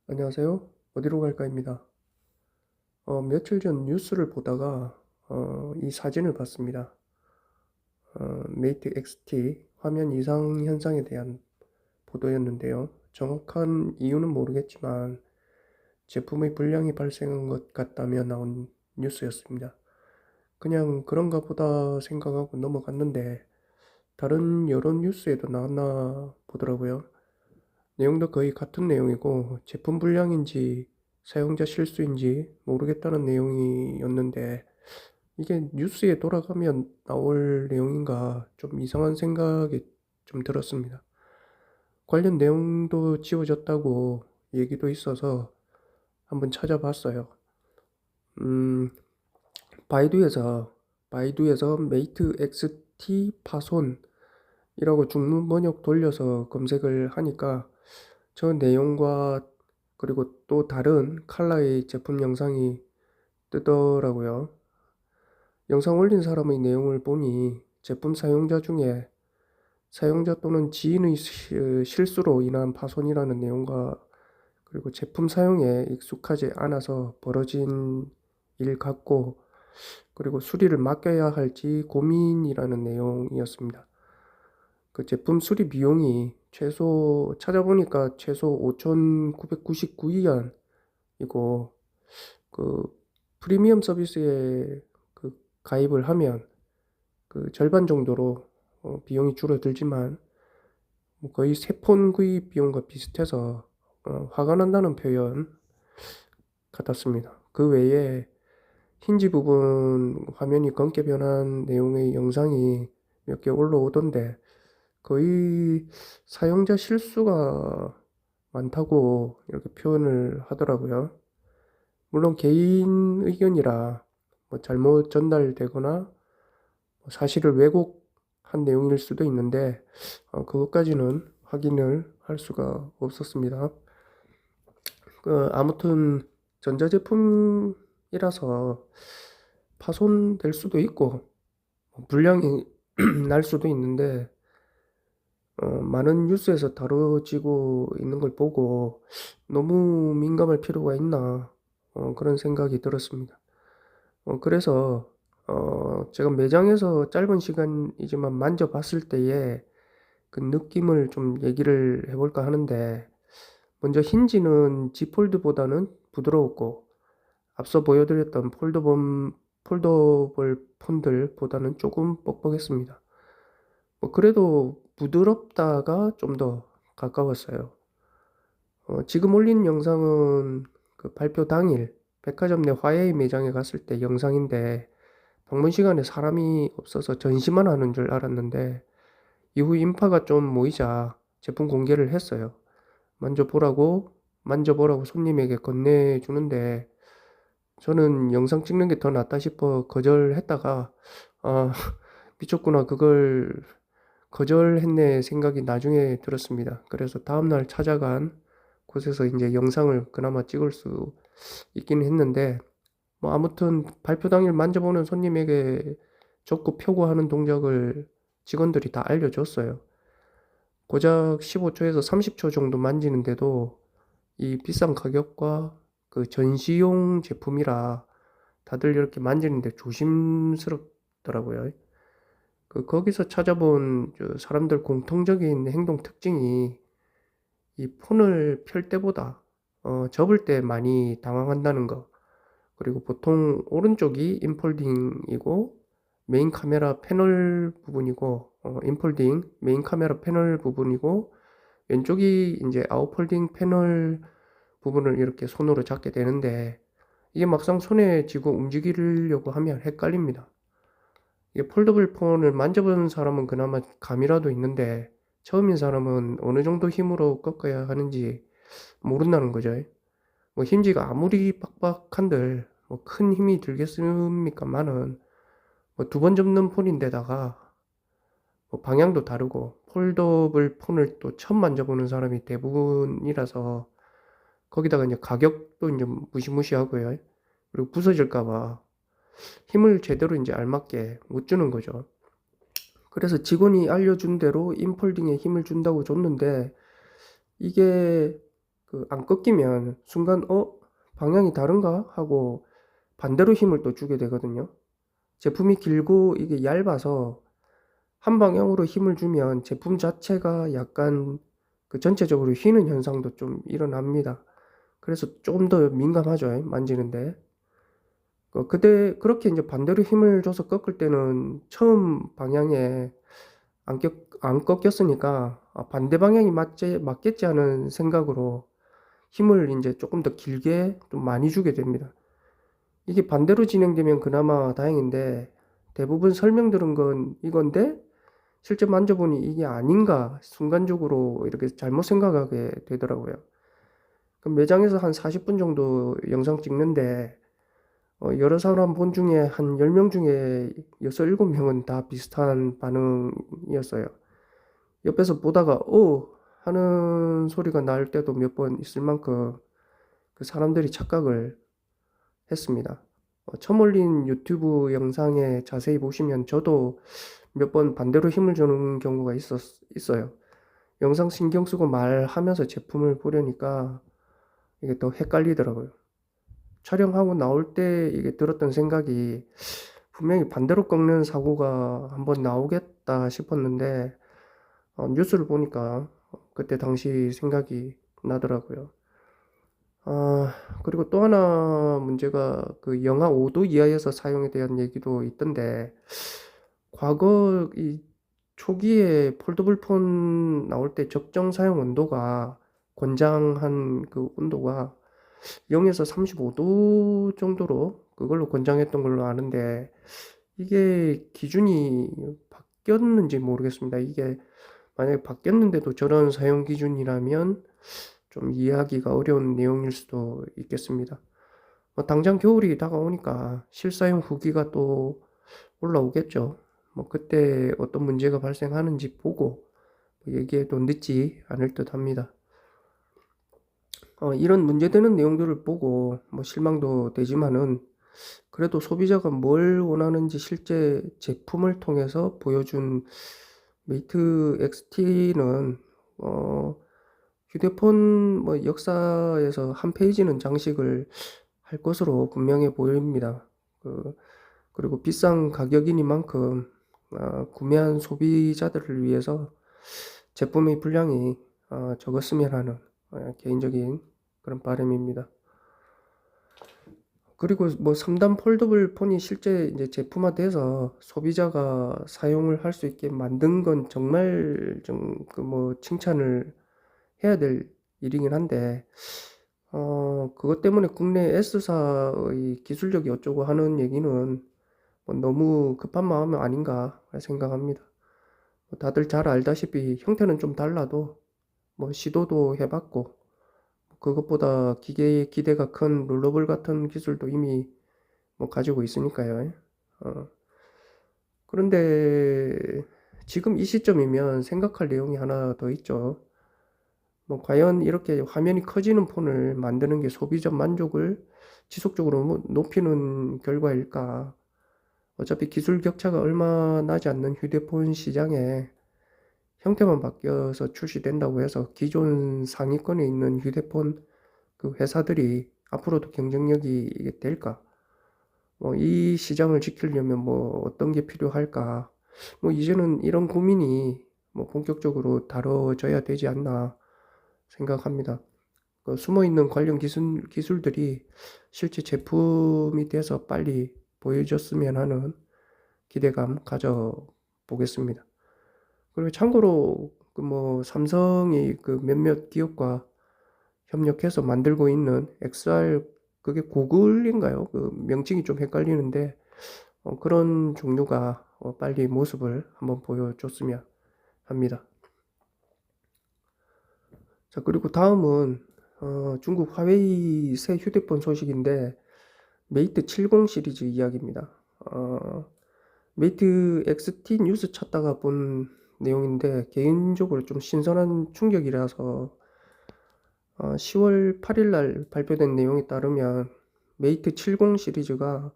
안녕하세요. 어디로 갈까입니다. 며칠 전 뉴스를 보다가 이 사진을 봤습니다. 메이트 XT 화면 이상 현상에 대한 보도였는데요. 정확한 이유는 모르겠지만 제품의 불량이 발생한 것 같다며 나온 뉴스였습니다. 그냥 그런가 보다 생각하고 넘어갔는데 다른 여러 뉴스에도 나왔나 보더라고요. 내용도 거의 같은 내용이고 제품 불량인지 사용자 실수인지 모르겠다는 내용이었는데 이게 뉴스에 돌아가면 나올 내용인가 좀 이상한 생각이 좀 들었습니다. 관련 내용도 지워졌다고 얘기도 있어서 한번 찾아봤어요. 음, 바이두에서 메이트 XT 파손이라고 중문 번역 돌려서 검색을 하니까 저 내용과 그리고 또 다른 컬러의 제품 영상이 뜨더라고요. 영상 올린 사람의 내용을 보니 제품 사용자 중에 사용자 또는 지인의 실수로 인한 파손이라는 내용과 그리고 제품 사용에 익숙하지 않아서 벌어진 일 같고 그리고 수리를 맡겨야 할지 고민이라는 내용이었습니다. 그 제품 수리 비용이 찾아보니까 최소 5,999위안이고 그 프리미엄 서비스에 그 가입을 하면 그 절반 정도로 비용이 줄어들지만 뭐 거의 세 폰 구입 비용과 비슷해서 화가 난다는 표현 같았습니다. 그 외에 힌지 부분 화면이 검게 변한 내용의 영상이 몇 개 올라오던데 거의 사용자 실수가 많다고 이렇게 표현을 하더라고요. 물론 개인 의견이라 뭐 잘못 전달되거나 사실을 왜곡한 내용일 수도 있는데 그것까지는 확인을 할 수가 없었습니다. 아무튼 전자제품이라서 파손될 수도 있고 불량이 날 수도 있는데 많은 뉴스에서 다뤄지고 있는 걸 보고 너무 민감할 필요가 있나 그런 생각이 들었습니다. 그래서 제가 매장에서 짧은 시간이지만 만져봤을 때의 그 느낌을 좀 얘기를 해볼까 하는데 먼저 힌지는 Z 폴드보다는 부드러웠고 앞서 보여드렸던 폴더블 폰들보다는 조금 뻑뻑했습니다. 뭐 그래도 부드럽다가 좀 더 가까웠어요. 지금 올린 영상은 그 발표 당일 백화점 내 화웨이 매장에 갔을 때 영상인데 방문 시간에 사람이 없어서 전시만 하는 줄 알았는데 이후 인파가 좀 모이자 제품 공개를 했어요. 만져보라고 손님에게 건네주는데 저는 영상 찍는 게 더 낫다 싶어 거절했다가 아 미쳤구나 그걸 거절했네 생각이 나중에 들었습니다. 그래서 다음날 찾아간 곳에서 이제 영상을 그나마 찍을 수 있긴 했는데 뭐 아무튼 발표 당일 만져보는 손님에게 줬고 펴고 하는 동작을 직원들이 다 알려줬어요. 고작 15초에서 30초 정도 만지는데도 이 비싼 가격과 그 전시용 제품이라 다들 이렇게 만지는데 조심스럽더라고요. 거기서 찾아본 사람들 공통적인 행동 특징이 이 폰을 펼 때보다 접을 때 많이 당황한다는 거. 그리고 보통 오른쪽이 인폴딩이고 메인 카메라 패널 부분이고 인폴딩 메인 카메라 패널 부분이고 왼쪽이 이제 아웃폴딩 패널 부분을 이렇게 손으로 잡게 되는데 이게 막상 손에 쥐고 움직이려고 하면 헷갈립니다. 이게 폴더블 폰을 만져본 사람은 그나마 감이라도 있는데 처음인 사람은 어느 정도 힘으로 꺾어야 하는지 모른다는 거죠. 뭐 힌지가 아무리 빡빡한들 뭐 큰 힘이 들겠습니까만은 뭐 두 번 접는 폰인데다가 뭐 방향도 다르고 폴더블 폰을 또 처음 만져보는 사람이 대부분이라서 거기다가 이제 가격도 이제 무시무시하고요. 그리고 부서질까봐 힘을 제대로 이제 알맞게 못 주는 거죠. 그래서 직원이 알려준 대로 인폴딩에 힘을 준다고 줬는데 이게 안 꺾이면 순간 방향이 다른가 하고 반대로 힘을 또 주게 되거든요. 제품이 길고 이게 얇아서 한 방향으로 힘을 주면 제품 자체가 약간 전체적으로 휘는 현상도 좀 일어납니다. 그래서 좀 더 민감하죠, 만지는데. 그렇게 이제 반대로 힘을 줘서 꺾을 때는 처음 방향에 안 꺾였으니까 반대 방향이 맞겠지 하는 생각으로 힘을 이제 조금 더 길게 좀 많이 주게 됩니다. 이게 반대로 진행되면 그나마 다행인데 대부분 설명 들은 건 이건데 실제 만져보니 이게 아닌가 순간적으로 이렇게 잘못 생각하게 되더라고요. 그럼 매장에서 한 40분 정도 영상 찍는데 여러 사람 본 중에 한 10명 중에 6, 7명은 다 비슷한 반응이었어요. 옆에서 보다가 하는 소리가 날 때도 몇 번 있을 만큼 그 사람들이 착각을 했습니다. 처음 올린 유튜브 영상에 자세히 보시면 저도 몇 번 반대로 힘을 주는 경우가 있어요. 영상 신경 쓰고 말하면서 제품을 보려니까 이게 더 헷갈리더라고요. 촬영하고 나올 때 이게 들었던 생각이 분명히 반대로 꺾는 사고가 한번 나오겠다 싶었는데 뉴스를 보니까 그때 당시 생각이 나더라고요. 그리고 또 하나 문제가 그 영하 5도 이하에서 사용에 대한 얘기도 있던데 과거 이 초기에 폴더블 폰 나올 때 적정 사용 온도가 권장한 그 온도가 0에서 35도 정도로 그걸로 권장했던 걸로 아는데 이게 기준이 바뀌었는지 모르겠습니다. 이게 만약에 바뀌었는데도 저런 사용 기준이라면 좀 이해하기가 어려운 내용일 수도 있겠습니다. 당장 겨울이 다가오니까 실사용 후기가 또 올라오겠죠. 그때 어떤 문제가 발생하는지 보고 얘기해도 늦지 않을 듯 합니다. 이런 문제되는 내용들을 보고 실망도 되지만은 그래도 소비자가 뭘 원하는지 실제 제품을 통해서 보여준 메이트 XT는 휴대폰 역사에서 한 페이지는 장식을 할 것으로 분명해 보입니다. 그리고 비싼 가격이니만큼 구매한 소비자들을 위해서 제품의 분량이 적었으면 하는 개인적인 그런 바람입니다. 그리고 3단 폴더블 폰이 실제 이제 제품화돼서 소비자가 사용을 할 수 있게 만든 건 정말 좀 칭찬을 해야 될 일이긴 한데 그것 때문에 국내 S사의 기술력이 어쩌고 하는 얘기는 너무 급한 마음이 아닌가 생각합니다. 다들 잘 알다시피 형태는 좀 달라도 시도도 해봤고 그것보다 기대가 큰 롤러블 같은 기술도 이미 가지고 있으니까요. 그런데 지금 이 시점이면 생각할 내용이 하나 더 있죠. 과연 이렇게 화면이 커지는 폰을 만드는 게 소비자 만족을 지속적으로 높이는 결과일까? 어차피 기술 격차가 얼마 나지 않는 휴대폰 시장에 형태만 바뀌어서 출시된다고 해서 기존 상위권에 있는 휴대폰 그 회사들이 앞으로도 경쟁력이 될까? 이 시장을 지키려면 어떤 게 필요할까? 이제는 이런 고민이 본격적으로 다뤄져야 되지 않나 생각합니다. 숨어있는 관련 기술들이 실제 제품이 돼서 빨리 보여줬으면 하는 기대감 가져보겠습니다. 그리고 참고로 삼성이 몇몇 기업과 협력해서 만들고 있는 XR 그게 고글인가요? 명칭이 좀 헷갈리는데 그런 종류가 빨리 모습을 한번 보여줬으면 합니다. 자, 그리고 다음은 중국 화웨이 새 휴대폰 소식인데 메이트 70 시리즈 이야기입니다. 메이트 XT 뉴스 찾다가 본 내용인데 개인적으로 좀 신선한 충격이라서 10월 8일 날 발표된 내용에 따르면 메이트 70 시리즈가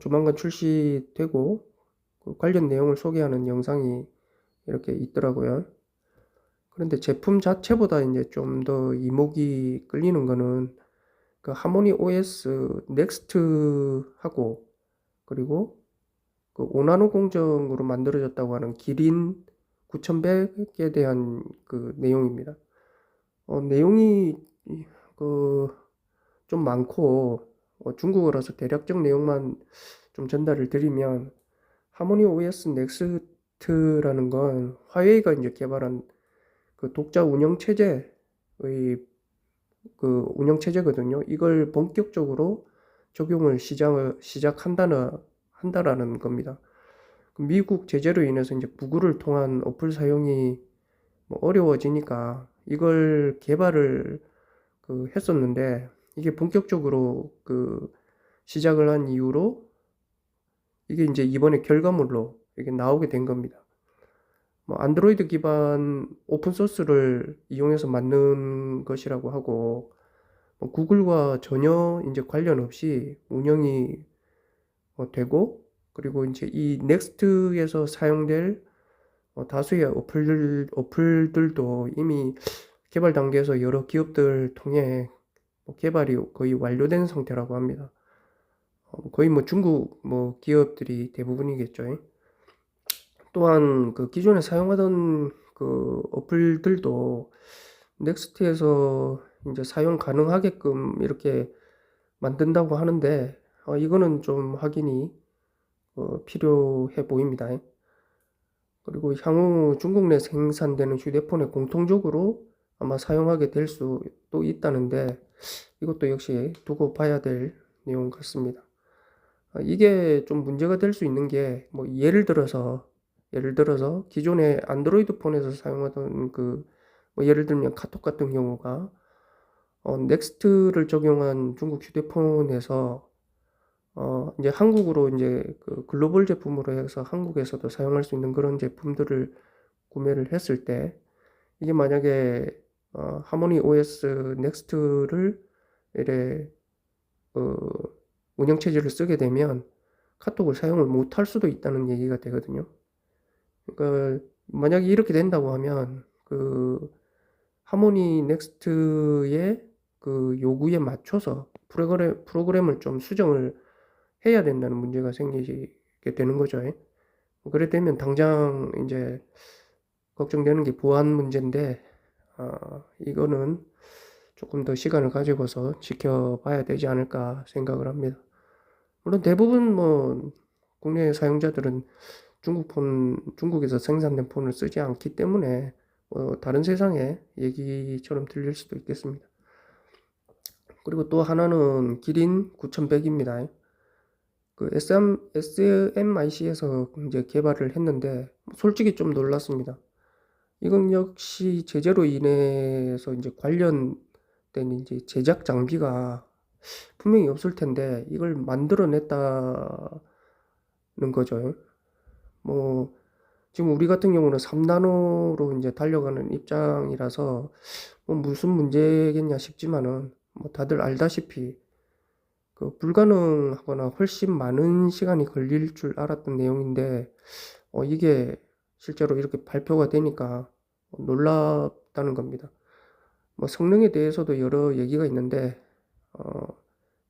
조만간 출시되고 관련 내용을 소개하는 영상이 이렇게 있더라고요. 그런데 제품 자체보다 이제 좀 더 이목이 끌리는 거는 그 하모니 OS 넥스트하고, 그리고 그 5나노 공정으로 만들어졌다고 하는 기린 9100에 대한 그 내용입니다. 내용이 그 좀 많고, 중국어라서 대략적 내용만 좀 전달을 드리면, 하모니 OS 넥스트라는 건 화웨이가 이제 개발한 그 독자 운영 체제의 그 운영 체제거든요. 이걸 본격적으로 적용을 한다라는 겁니다. 미국 제재로 인해서 이제 구글을 통한 어플 사용이 뭐 어려워지니까 이걸 개발을 그 했었는데, 이게 본격적으로 그 시작을 한 이후로 이게 이제 이번에 결과물로 이게 나오게 된 겁니다. 뭐 안드로이드 기반 오픈 소스를 이용해서 만든 것이라고 하고, 뭐 구글과 전혀 이제 관련 없이 운영이 되고, 그리고 이제 이 넥스트에서 사용될 다수의 어플들도 이미 개발 단계에서 여러 기업들 통해 개발이 거의 완료된 상태라고 합니다. 거의 뭐 중국 뭐 기업들이 대부분이겠죠. 또한 그 기존에 사용하던 그 어플들도 넥스트에서 이제 사용 가능하게끔 이렇게 만든다고 하는데, 이거는 좀 확인이 필요해 보입니다. 그리고 향후 중국 내 생산되는 휴대폰에 공통적으로 아마 사용하게 될 수도 있다는데, 이것도 역시 두고 봐야 될 내용 같습니다. 이게 좀 문제가 될 수 있는 게, 뭐 예를 들어서 기존의 안드로이드 폰에서 사용하던 뭐 예를 들면 카톡 같은 경우가 넥스트를 적용한 중국 휴대폰에서 이제 한국으로 이제 그 글로벌 제품으로 해서 한국에서도 사용할 수 있는 그런 제품들을 구매를 했을 때, 이게 만약에 하모니 OS 넥스트를 이래 운영 체제를 쓰게 되면 카톡을 사용을 못할 수도 있다는 얘기가 되거든요. 그러니까 만약에 이렇게 된다고 하면 그 하모니 넥스트의 그 요구에 맞춰서 프로그램을 좀 수정을 해야 된다는 문제가 생기게 되는 거죠. 그래 되면 당장 이제 걱정되는 게 보안 문제인데, 이거는 조금 더 시간을 가지고서 지켜봐야 되지 않을까 생각을 합니다. 물론 대부분 뭐 국내 사용자들은 중국에서 생산된 폰을 쓰지 않기 때문에 다른 세상의 얘기처럼 들릴 수도 있겠습니다. 그리고 또 하나는 기린 9100입니다. 그 SMIC에서 이제 개발을 했는데 솔직히 좀 놀랐습니다. 이건 역시 제재로 인해서 이제 관련된 이제 제작 장비가 분명히 없을 텐데 이걸 만들어냈다는 거죠. 뭐 지금 우리 같은 경우는 3나노로 이제 달려가는 입장이라서 뭐 무슨 문제겠냐 싶지만은, 뭐 다들 알다시피 그 불가능하거나 훨씬 많은 시간이 걸릴 줄 알았던 내용인데, 이게 실제로 이렇게 발표가 되니까 놀랍다는 겁니다. 뭐 성능에 대해서도 여러 얘기가 있는데,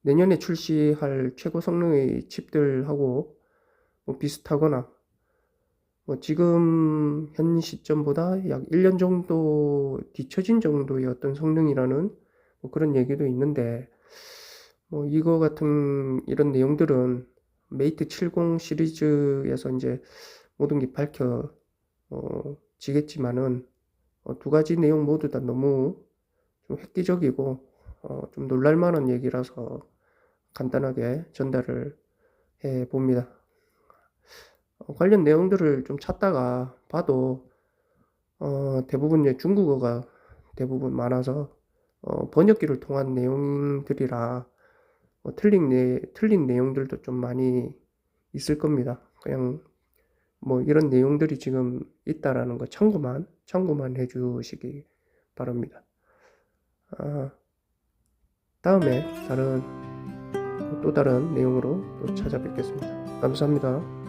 내년에 출시할 최고 성능의 칩들하고 뭐 비슷하거나, 뭐 지금 현 시점보다 약 1년 정도 뒤처진 정도의 어떤 성능이라는 뭐 그런 얘기도 있는데, 뭐 이거 같은 이런 내용들은 메이트 70 시리즈에서 이제 모든 게 지겠지만은, 두 가지 내용 모두 다 너무 좀 획기적이고 좀 놀랄만한 얘기라서 간단하게 전달을 해 봅니다. 관련 내용들을 좀 찾다가 봐도 대부분 이제 중국어가 대부분 많아서 번역기를 통한 내용들이라 틀린 내용들도 좀 많이 있을 겁니다. 그냥 뭐 이런 내용들이 지금 있다라는 거 참고만 해주시기 바랍니다. 다음에 또 다른 내용으로 또 찾아뵙겠습니다. 감사합니다.